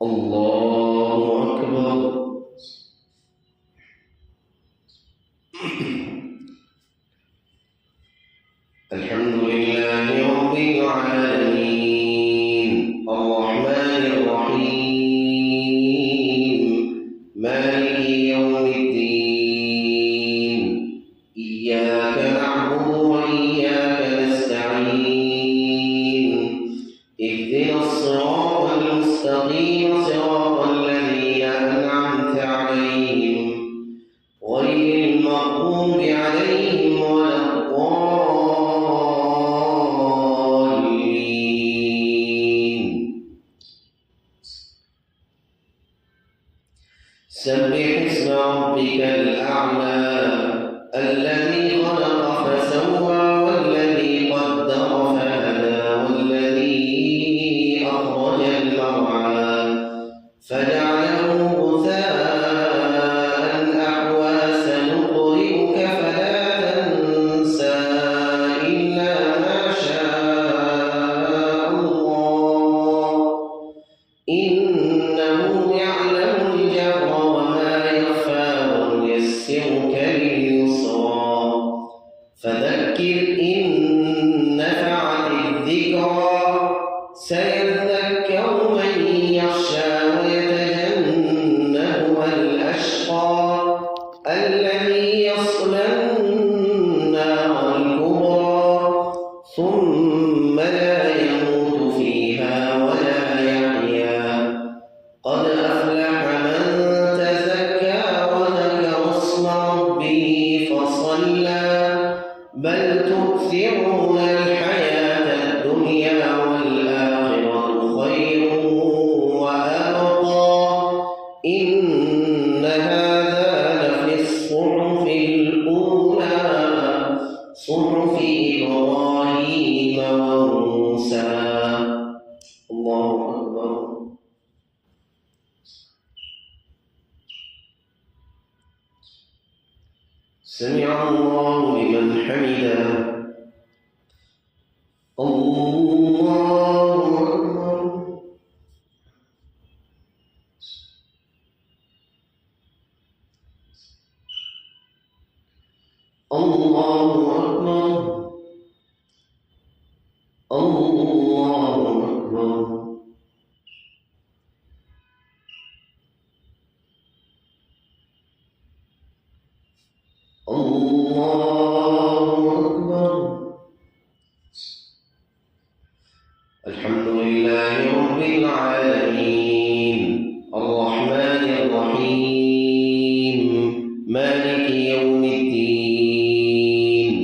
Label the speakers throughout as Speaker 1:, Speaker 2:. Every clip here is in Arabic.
Speaker 1: الله أكبر. الحمد لله رب العالمين الرحمن الرحيم مالك يوم الدين إياك نعبد وإياك نستعين اهدنا الصراط المستقيم صراط الذين أنعمت عليهم غير المغضوب عليهم ولا الضالين. سبح اسم ربك الأعلى الذي خلق فسوى والذي قدر فهدى والذي أخرج المرعى فجعله غثاء أحوى سنقرئك فلا تنسى إلا ما شاء الله إنه يعلم الجهر وما يخفى ونيسرك لليسرى فذكر إن نفعت الذكرى سيذكر من يخشى ويتجنبها الأشقى الذي يصلى النار الكبرى ثم لا يموت فيها ولا يحيا قد أفلح من تزكى وذكر اسم ربه فصلى بل تؤثرون الحياة الدنيا والآخرة خير وأبقى إن هذا لفي الصحف الأولى صحف إبراهيم وموسى. الله أكبر. سمع الله لمن حمده. الله أكبر. الله أكبر. الله أكبر. الله أكبر. الحمد لله رب العالمين الرحمن الرحيم مالك يوم الدين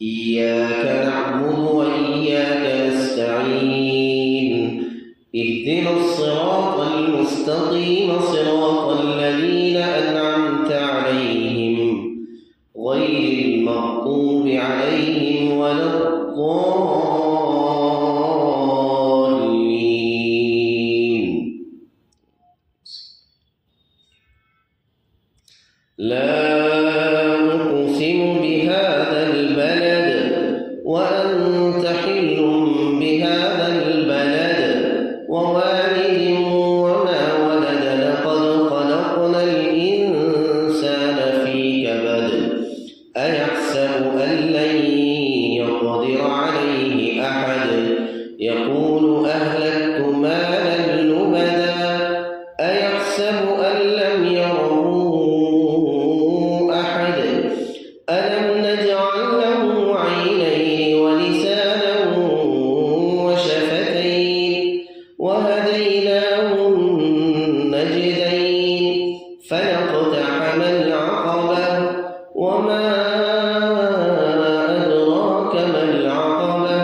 Speaker 1: إياك نعبد وإياك نستعين اهدنا الصراط المستقيم صراط الذين أنعمت عليهم غير المغضوب عليهم ولا الضالين. لا أقسم بهذا البلد وأنت حل بهذا البلد ووالد وما ولد لقد خلقنا الإنسان في كبد أيحسب أن لن يقدر عليه أحد يقول أهلكت مالا لبدا أيحسب أن لم يره أحد ألم نجعل له عينين ولسانا وشفتين وهديناه النجدين فلاقتحم العقبة وما أدراك ما العقبة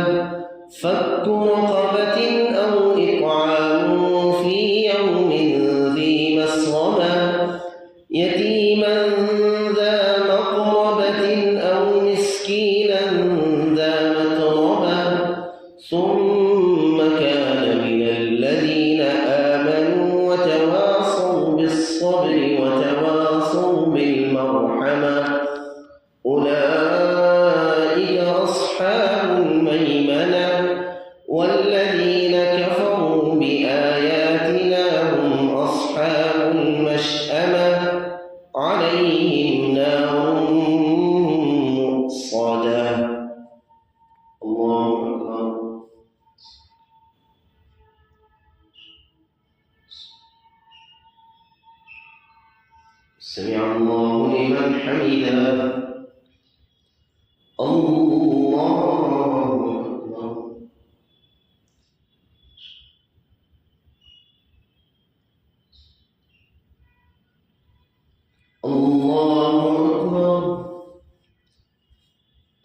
Speaker 1: فك رقبة أو إطعام في يوم ذي مسغبة يتيما ذا مقربة أو مسكينا ذا متربة ثم كان من الذين سمع الله لمن حمده. الله أكبر. الله أكبر.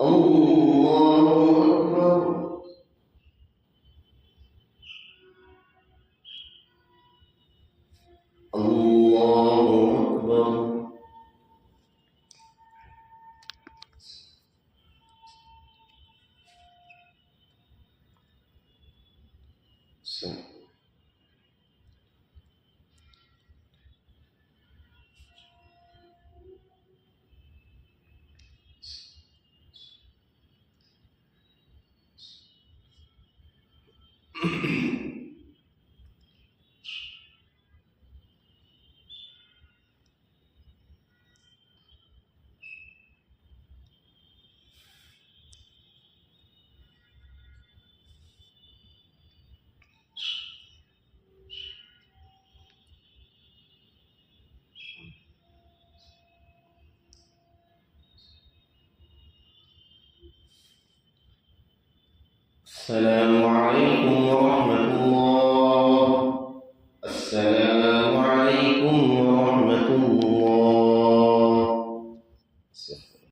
Speaker 1: الله أكبر. الله أكبر. السلام عليكم ورحمة الله.